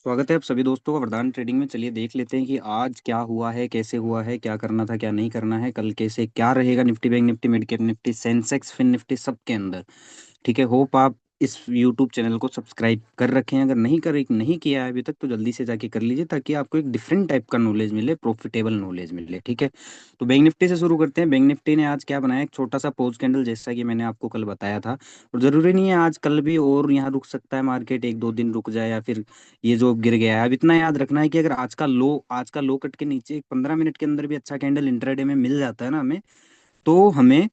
स्वागत है आप सभी दोस्तों का वरदान ट्रेडिंग में। चलिए देख लेते हैं कि आज क्या हुआ है, कैसे हुआ है, क्या करना था क्या नहीं करना है, कल कैसे क्या रहेगा Nifty bank Nifty mid cap Nifty Sensex fin Nifty सबके अंदर। ठीक है, होप आप इस यूट्यूब चैनल को सब्सक्राइब कर रखे हैं। अगर नहीं किया है अभी तक तो जल्दी से जाके कर लीजिए, ताकि आपको एक डिफरेंट टाइप का नॉलेज मिले, प्रॉफिटेबल नॉलेज मिले। ठीक है, तो बैंक निफ्टी से शुरू करते हैं। बैंक निफ्टी ने आज क्या बनाया, एक छोटा सा पोज कैंडल, जैसा कि मैंने आपको कल बताया था। और जरूरी नहीं है आज कल भी और यहाँ रुक सकता है मार्केट, एक दो दिन रुक जाए या फिर ये जो गिर गया है। अब इतना याद रखना है कि अगर आज का लो कट के नीचे 15 मिनट के अंदर भी अच्छा कैंडल इंट्राडे में मिल जाता है ना हमें, तो हमें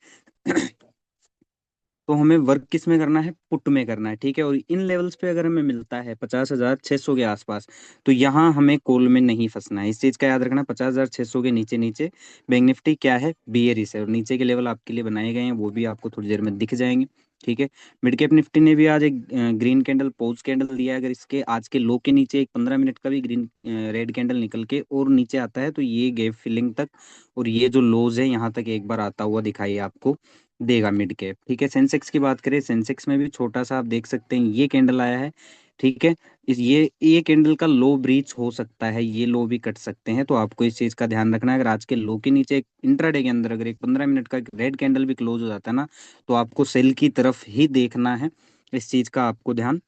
तो हमें वर्क किस में करना है, पुट में करना है। ठीक है, और इन लेवल्स पे अगर हमें मिलता है 50,600 के आसपास, तो यहाँ हमें कॉल में नहीं फंसना है। इस चीज का याद रखना, 50,600 के नीचे नीचे बैंक निफ्टी क्या है, बियरिश है। और नीचे के लेवल आपके लिए बनाए गए हैं, वो भी आपको थोड़ी देर में दिख जाएंगे। ठीक है, मिड कैप निफ्टी ने भी आज एक ग्रीन कैंडल पोज कैंडल दिया है। अगर इसके आज के लो के नीचे एक 15 मिनट का भी ग्रीन रेड कैंडल निकल के और नीचे आता है, तो ये गैप फिलिंग तक और ये जो लोज है यहाँ तक एक बार आता हुआ दिखाई आपको देगा मिड कैप। ठीक है, सेंसेक्स की बात करें, सेंसेक्स में भी छोटा सा आप देख सकते हैं ये कैंडल आया है। ठीक है, इस ये कैंडल का लो ब्रीच हो सकता है, ये लो भी कट सकते हैं, तो आपको इस चीज का ध्यान रखना है। अगर आज के लो के नीचे एक इंट्राडे के अंदर अगर एक 15 मिनट का रेड कैंडल भी क्लोज हो जाता है ना, तो आपको सेल की तरफ ही देखना है। इस चीज का आपको ध्यान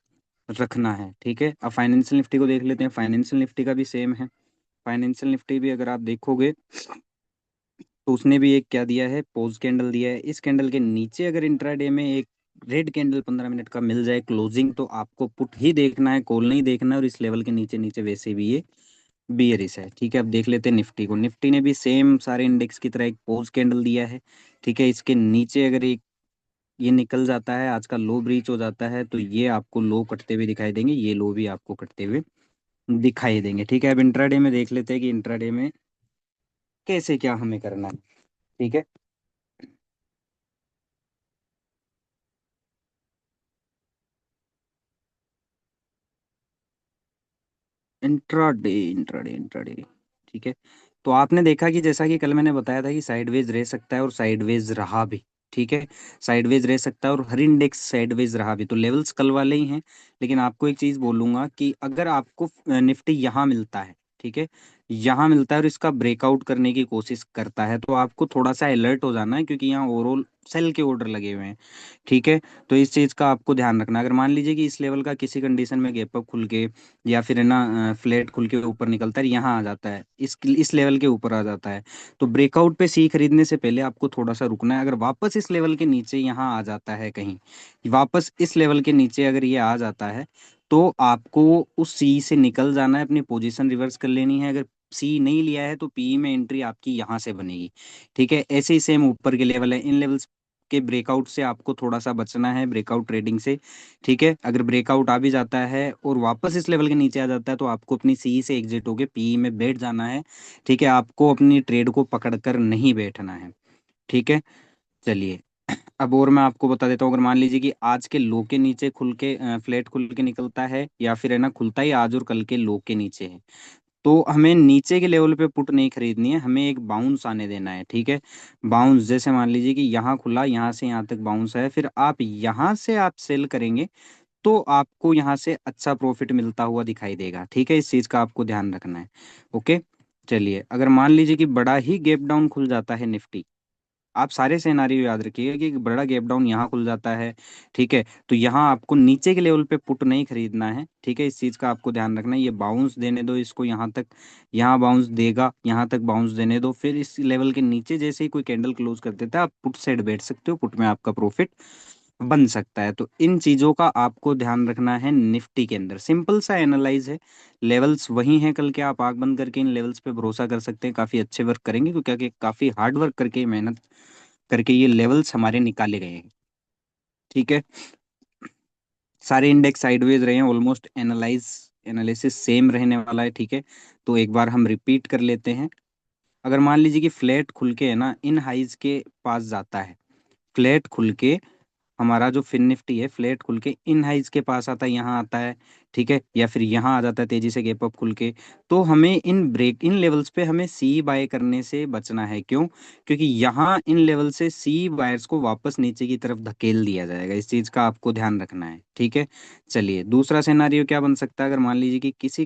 रखना है। ठीक है, अब फाइनेंशियल निफ्टी को देख लेते हैं। फाइनेंशियल निफ्टी का भी सेम है। फाइनेंशियल निफ्टी भी अगर आप देखोगे तो उसने भी एक क्या दिया है, पोज कैंडल दिया है। इस कैंडल के नीचे अगर इंट्राडे में एक रेड कैंडल 15 मिनट का मिल जाए क्लोजिंग, तो आपको पुट ही देखना है, कॉल नहीं देखना है। और इस लेवल के नीचे नीचे वैसे भी ये बियरिश है। ठीक है, अब देख लेते हैं निफ्टी को। निफ्टी ने भी सेम सारे इंडेक्स की तरह एक पोज कैंडल दिया है। ठीक है, इसके नीचे अगर एक ये निकल जाता है, आज का लो ब्रीच हो जाता है, तो ये आपको लो कटते हुए दिखाई देंगे, ये लो भी आपको कटते हुए दिखाई देंगे। ठीक है, अब इंट्राडे में देख लेते हैं कि इंट्राडे में कैसे क्या हमें करना है। ठीक है, इंट्राडे इंट्राडे इंट्राडे। ठीक है, तो आपने देखा कि जैसा कि कल मैंने बताया था कि साइडवेज रह सकता है और साइडवेज रहा भी। ठीक है, साइडवेज रह सकता है और हर इंडेक्स साइडवेज रहा भी, तो लेवल्स कल वाले ही हैं। लेकिन आपको एक चीज बोलूंगा कि अगर आपको निफ्टी यहाँ मिलता है, ठीक है, यहाँ मिलता है और इसका ब्रेकआउट करने की कोशिश करता है, तो आपको थोड़ा सा अलर्ट हो जाना है, क्योंकि यहाँ ओवरऑल सेल के ऑर्डर लगे हुए हैं। ठीक है, तो इस चीज का आपको ध्यान रखना। अगर मान लीजिए कि इस लेवल का किसी कंडीशन में गैप अप खुल के या फिर है ना फ्लैट खुल के ऊपर निकलता है, यहाँ आ जाता है, इस लेवल के ऊपर आ जाता है, तो ब्रेकआउट पे सी खरीदने से पहले आपको थोड़ा सा रुकना है। अगर वापस इस लेवल के नीचे यहाँ आ जाता है, कहीं वापस इस लेवल के नीचे अगर ये आ जाता है, तो आपको उस सी से निकल जाना है, अपनी पोजीशन रिवर्स कर लेनी है। अगर सी नहीं लिया है तो पी में एंट्री आपकी यहाँ से बनेगी। ठीक है, ऐसे ही सेम ऊपर के लेवल है, इन लेवल्स के ब्रेकआउट से आपको थोड़ा सा बचना है, ब्रेकआउट ट्रेडिंग से। ठीक है, अगर ब्रेकआउट आ भी जाता है और वापस इस लेवल के नीचे आ जाता है, तो आपको अपनी सी से एग्जिट होके पी में बैठ जाना है। ठीक है, आपको अपनी ट्रेड को पकड़ कर नहीं बैठना है। ठीक है, चलिए अब और मैं आपको बता देता हूँ। अगर मान लीजिए कि आज के लो के नीचे खुल के फ्लैट खुल के निकलता है, या फिर है ना खुलता ही आज और कल के लो के नीचे है, तो हमें नीचे के लेवल पे पुट नहीं खरीदनी है, हमें एक बाउंस आने देना है। ठीक है, बाउंस जैसे मान लीजिए कि यहाँ खुला, यहाँ से यहाँ तक बाउंस है, फिर आप यहाँ से आप सेल करेंगे, तो आपको यहाँ से अच्छा प्रॉफिट मिलता हुआ दिखाई देगा। ठीक है, इस चीज का आपको ध्यान रखना है। ओके, चलिए अगर मान लीजिए कि बड़ा ही गैप डाउन खुल जाता है निफ्टी, आप सारे सिनेरियो याद रखिएगा कि एक बड़ा गैप डाउन यहाँ खुल जाता है, ठीक है, तो यहाँ आपको नीचे के लेवल पे पुट नहीं खरीदना है। ठीक है, इस चीज का आपको ध्यान रखना है। ये बाउंस देने दो इसको यहाँ तक, यहाँ बाउंस देगा, यहाँ तक बाउंस देने दो, फिर इस लेवल के नीचे जैसे ही कोई कैंडल क्लोज कर देता है, आप पुट साइड बैठ सकते हो, पुट में आपका प्रॉफिट बन सकता है। तो इन चीजों का आपको ध्यान रखना है। निफ्टी के अंदर सिंपल सा एनालाइज है, लेवल्स वही हैं कल के, आप आंख बंद करके इन लेवल्स पे भरोसा कर सकते हैं, काफी अच्छे वर्क करेंगे, क्योंकि काफी हार्ड वर्क करके, मेहनत करके ये लेवल्स हमारे निकाले गए हैं। ठीक है, सारे इंडेक्स साइडवेज रहे हैं ऑलमोस्ट, एनालिसिस सेम रहने वाला है। ठीक है, तो एक बार हम रिपीट कर लेते हैं। अगर मान लीजिए कि फ्लैट खुल के है ना इन हाइज के पास जाता है, फ्लैट खुल के हमारा जो फिन निफ्टी है फ्लैट खुल के इन हाइज के पास आता है, यहाँ आता है, ठीक है, या फिर यहाँ आ जाता है तेजी से गैप अप खुल के, तो हमें इन लेवल्स पे हमें सी बाय करने से बचना है। क्यों? क्योंकि यहाँ इन लेवल से सी बायर्स को वापस नीचे की तरफ धकेल दिया जाएगा, इस चीज का आपको ध्यान रखना है, ठीक है। चलिए दूसरा सिनारियो क्या बन सकता है, अगर मान लीजिए कि किसी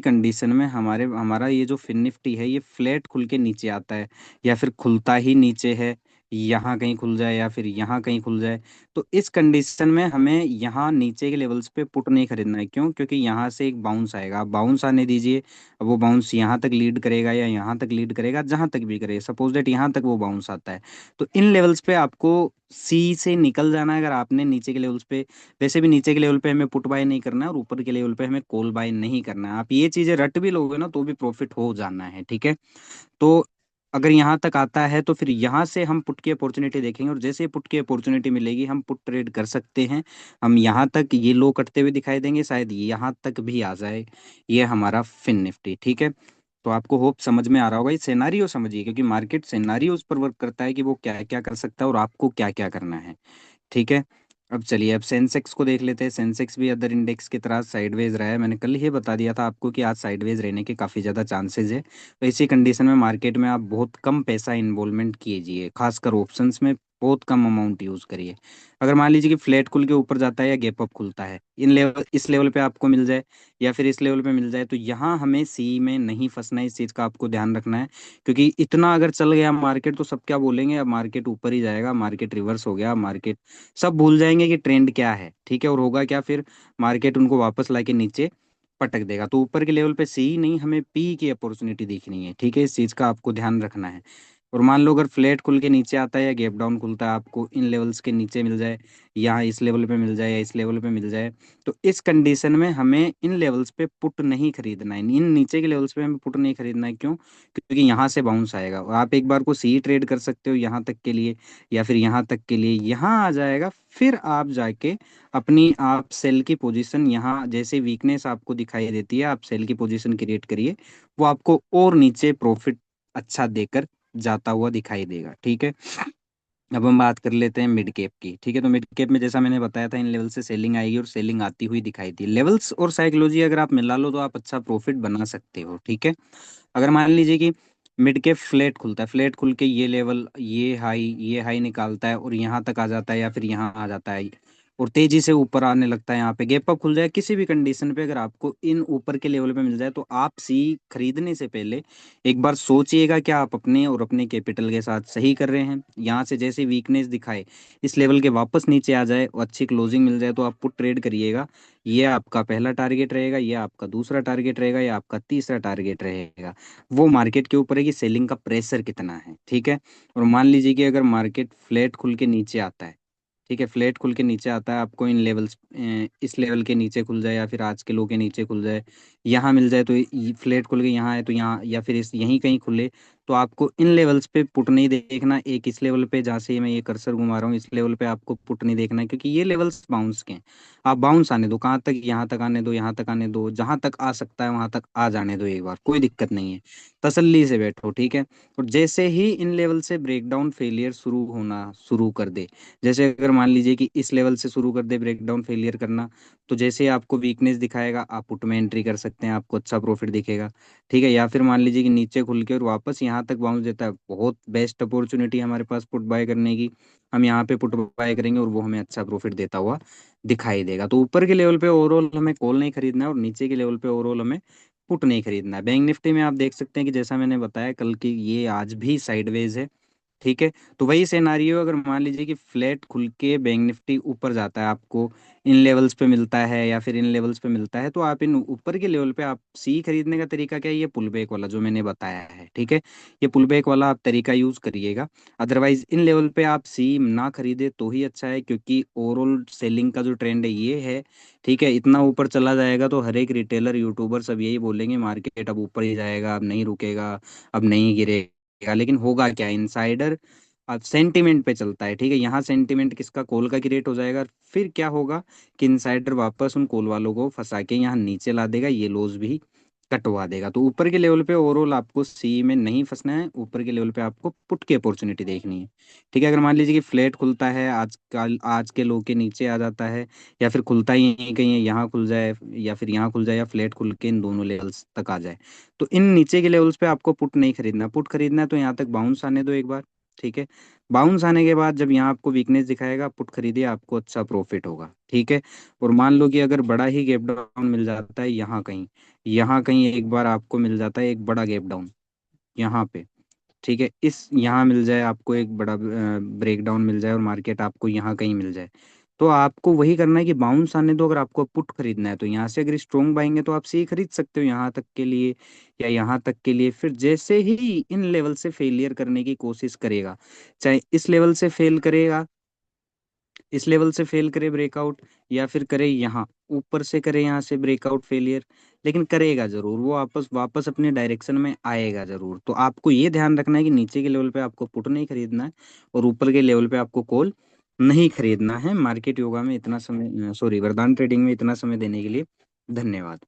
कंडीशन में हमारा ये जो फिन निफ्टी है ये फ्लैट खुल के नीचे आता है, या फिर खुलता ही नीचे है, यहाँ कहीं खुल जाए या फिर यहाँ कहीं खुल जाए, तो इस कंडीशन में हमें यहाँ नीचे के लेवल्स पे पुट नहीं खरीदना है। क्यों? क्योंकि यहाँ से एक बाउंस आएगा, आप बाउंस आने दीजिए। अब वो बाउंस यहाँ तक लीड करेगा या यहाँ तक लीड करेगा, जहाँ तक भी करे, सपोज दैट यहाँ तक वो बाउंस आता है, तो इन लेवल्स पे आपको सी से निकल जाना है। अगर आपने नीचे के लेवल्स पे, वैसे भी नीचे के लेवल पे हमें पुट बाय नहीं करना है और ऊपर के लेवल पे हमें कॉल बाय नहीं करना है। आप ये चीजें रट भी लोगे ना तो भी प्रॉफिट हो जाना है, ठीक है। तो अगर यहाँ तक आता है तो फिर यहाँ से हम पुट की अपॉर्चुनिटी देखेंगे, और जैसे ही पुट की अपॉर्चुनिटी मिलेगी हम पुट ट्रेड कर सकते हैं। हम यहाँ तक ये लो कटते हुए दिखाई देंगे, शायद यहाँ तक भी आ जाए ये हमारा फिन निफ्टी, ठीक है। तो आपको होप समझ में आ रहा होगा, ये सिनेरियो समझिए, क्योंकि मार्केट सिनेरियो उस पर वर्क करता है कि वो क्या क्या कर सकता है और आपको क्या क्या करना है, ठीक है। अब चलिए, अब सेंसेक्स को देख लेते हैं। सेंसेक्स भी अदर इंडेक्स की तरह साइडवेज रहा है, मैंने कल ही बता दिया था आपको कि आज साइडवेज रहने के काफ़ी ज़्यादा चांसेस है। तो इसी कंडीशन में मार्केट में आप बहुत कम पैसा इन्वॉल्वमेंट कीजिए, खासकर ऑप्शंस में बहुत कम अमाउंट यूज़ करिए। अगर मान लीजिए कि फ्लैट खुल के ऊपर जाता है या गैप अप खुलता है, इस लेवल पे आपको मिल जाए या फिर इस लेवल पे मिल जाए, तो यहाँ हमें सी में नहीं फंसना है, इस चीज़ का आपको ध्यान रखना है। क्योंकि इतना अगर चल गया मार्केट तो सब क्या बोलेंगे, अब मार्केट ऊपर ही जाएगा, मार्केट रिवर्स हो गया, मार्केट, सब भूल जाएंगे कि ट्रेंड क्या है, ठीक है। और होगा क्या फिर, मार्केट उनको वापस लाके नीचे पटक देगा। तो ऊपर के लेवल पे सी नहीं, हमें पी की अपॉर्चुनिटी देखनी है, ठीक है, इस चीज का आपको ध्यान रखना है। और मान लो अगर फ्लैट खुल के नीचे आता है या गैप डाउन खुलता है, आपको इन लेवल्स के नीचे मिल जाए, यहाँ इस लेवल पे मिल जाए या इस लेवल पे मिल जाए, तो इस कंडीशन में हमें इन लेवल्स पे पुट नहीं खरीदना है, इन नीचे के लेवल्स पे हमें पुट नहीं खरीदना है। क्यों? क्योंकि यहाँ से बाउंस आएगा और आप एक बार को सी ट्रेड कर सकते हो यहाँ तक के लिए, या फिर यहाँ तक के लिए, यहाँ आ जाएगा, फिर आप जाके अपनी आप सेल की पोजीशन, यहाँ जैसे वीकनेस आपको दिखाई देती है आप सेल की पोजीशन क्रिएट करिए, वो आपको और नीचे प्रॉफिट अच्छा देकर जाता हुआ दिखाई देगा, ठीक है। अब हम बात कर लेते हैं मिड कैप की, ठीक है। तो मिड कैप में जैसा मैंने बताया था, इन लेवल से सेलिंग आएगी और सेलिंग आती हुई दिखाई दी। लेवल्स और साइकोलॉजी अगर आप मिला लो तो आप अच्छा प्रॉफिट बना सकते हो, ठीक है। अगर मान लीजिए कि मिड कैप फ्लैट खुलता है, फ्लैट खुल के ये लेवल, ये हाई निकालता है और यहाँ तक आ जाता है या फिर यहाँ आ जाता है और तेजी से ऊपर आने लगता है, यहाँ पे गैप अप खुल जाए, किसी भी कंडीशन पे अगर आपको इन ऊपर के लेवल पे मिल जाए, तो आप सी खरीदने से पहले एक बार सोचिएगा क्या आप अपने और अपने कैपिटल के साथ सही कर रहे हैं। यहाँ से जैसे वीकनेस दिखाए, इस लेवल के वापस नीचे आ जाए और अच्छी क्लोजिंग मिल जाए, तो आप पुट ट्रेड करिएगा। ये आपका पहला टारगेट रहेगा, ये आपका दूसरा टारगेट रहेगा, ये आपका तीसरा टारगेट रहेगा। वो मार्केट के ऊपर है कि सेलिंग का प्रेशर कितना है, ठीक है। और मान लीजिए कि अगर मार्केट फ्लैट खुल के नीचे आता है, ठीक है, फ्लैट खुल के नीचे आता है, आपको इन लेवल्स, इस लेवल के नीचे खुल जाए या फिर आज के लो के नीचे खुल जाए, यहाँ मिल जाए, तो फ्लैट खुल के यहाँ है तो यहाँ, या फिर इस यहीं कहीं खुले, तो आपको इन लेवल्स पे पुट नहीं देखना। एक इस लेवल पे जहाँ से मैं ये कर्सर घुमा रहा हूँ, इस लेवल पे आपको पुट नहीं देखना है, क्योंकि ये लेवल्स बाउंस के हैं। आप बाउंस आने दो, कहाँ तक, यहाँ तक आने दो, यहाँ तक आने दो, जहां तक आ सकता है वहां तक आ जाने दो, एक बार कोई दिक्कत नहीं है, तसल्ली से बैठो, ठीक है। और जैसे ही इन लेवल से ब्रेकडाउन फेलियर शुरू होना शुरू कर दे, जैसे अगर मान लीजिए कि इस लेवल से शुरू कर दे ब्रेकडाउन फेलियर करना, तो जैसे ही आपको वीकनेस दिखाएगा आप पुट में एंट्री कर सकते हैं, आपको अच्छा प्रॉफिट दिखेगा, ठीक है। या फिर मान लीजिए कि नीचे खुल के और वापस यहाँ तक बाउंस देता है, बहुत बेस्ट अपॉर्चुनिटी हमारे पास पुट बाय करने की, हम यहाँ पे पुट बाय करेंगे और वो हमें अच्छा प्रॉफिट देता हुआ दिखाई देगा। तो ऊपर के लेवल पे ओवरऑल हमें कॉल नहीं खरीदना है और नीचे के लेवल पे ओवरऑल हमें पुट नहीं खरीदना है। बैंक निफ्टी में आप देख सकते हैं कि जैसा मैंने बताया कल की, ये आज भी साइडवेज है, ठीक है। तो वही सिनारियो, अगर मान लीजिए कि फ्लैट खुल के बैंक निफ्टी ऊपर जाता है, आपको इन लेवल्स पे मिलता है या फिर इन लेवल्स पे मिलता है, तो आप इन ऊपर के लेवल पे आप सी खरीदने का तरीका क्या है, ये पुल बैक वाला जो मैंने बताया है, ठीक है। ये पुल बैक वाला आप तरीका यूज करिएगा। अदरवाइज इन लेवल पे आप सी ना खरीदे तो ही अच्छा है, क्योंकि ओवरऑल सेलिंग का जो ट्रेंड है ये है, ठीक है। इतना ऊपर चला जाएगा तो हर एक रिटेलर, यूट्यूबर सब यही बोलेंगे मार्केट अब ऊपर ही जाएगा, अब नहीं रुकेगा, अब नहीं गिरेगा। लेकिन होगा क्या, इनसाइडर अब सेंटिमेंट पे चलता है, ठीक है। यहाँ सेंटिमेंट किसका, कॉल का क्रिएट हो जाएगा, फिर क्या होगा कि इनसाइडर वापस उन कॉल वालों को फंसा के यहाँ नीचे ला देगा, ये लॉस भी कटवा देगा। तो ऊपर के लेवल पे ओवरऑल आपको सी में नहीं फंसना है, ऊपर के लेवल पे आपको पुट की अपॉर्चुनिटी देखनी है। ठीक है, अगर मान लीजिए कि फ्लैट खुलता है आजकल, आज के लो के नीचे आ जाता है, या फिर खुलता ही नहीं कहीं यहाँ खुल जाए, या फिर यहाँ खुल जाए, या फ्लैट खुल के इन दोनों लेवल्स तक आ जाए, तो इन नीचे के लेवल्स पे आपको पुट नहीं खरीदना। पुट खरीदना है तो यहाँ तक बाउंस आने दो एक बार। ठीक है, बाउंस आने के बाद जब यहाँ आपको वीकनेस दिखाएगा, पुट खरीदिए, आपको अच्छा प्रॉफिट होगा। ठीक है, और मान लो कि अगर बड़ा ही गैप डाउन मिल जाता है यहाँ कहीं, यहाँ कहीं एक बार आपको मिल जाता है एक बड़ा गैप डाउन यहाँ पे। ठीक है, इस यहाँ मिल जाए आपको एक बड़ा ब्रेक डाउन मिल जाए और मार्केट आपको यहाँ कहीं मिल जाए, तो आपको वही करना है कि बाउंस आने दो। अगर आपको पुट खरीदना है तो यहाँ से अगर स्ट्रोंग बाइंग है तो आप सी खरीद सकते हो यहाँ तक के लिए, या यहाँ तक के लिए। फिर जैसे ही इन लेवल से फेलियर करने की कोशिश करेगा, चाहे इस लेवल से फेल करेगा, इस लेवल से फेल करे ब्रेकआउट, या फिर करे यहाँ ऊपर से करे यहाँ से ब्रेकआउट फेलियर, लेकिन करेगा जरूर वो, वापस वापस अपने डायरेक्शन में आएगा जरूर। तो आपको ये ध्यान रखना है कि नीचे के लेवल पे आपको पुट नहीं खरीदना है, और ऊपर के लेवल पे आपको कॉल नहीं खरीदना है। मार्केट योगा में इतना समय, सॉरी, वरदान ट्रेडिंग में इतना समय देने के लिए धन्यवाद।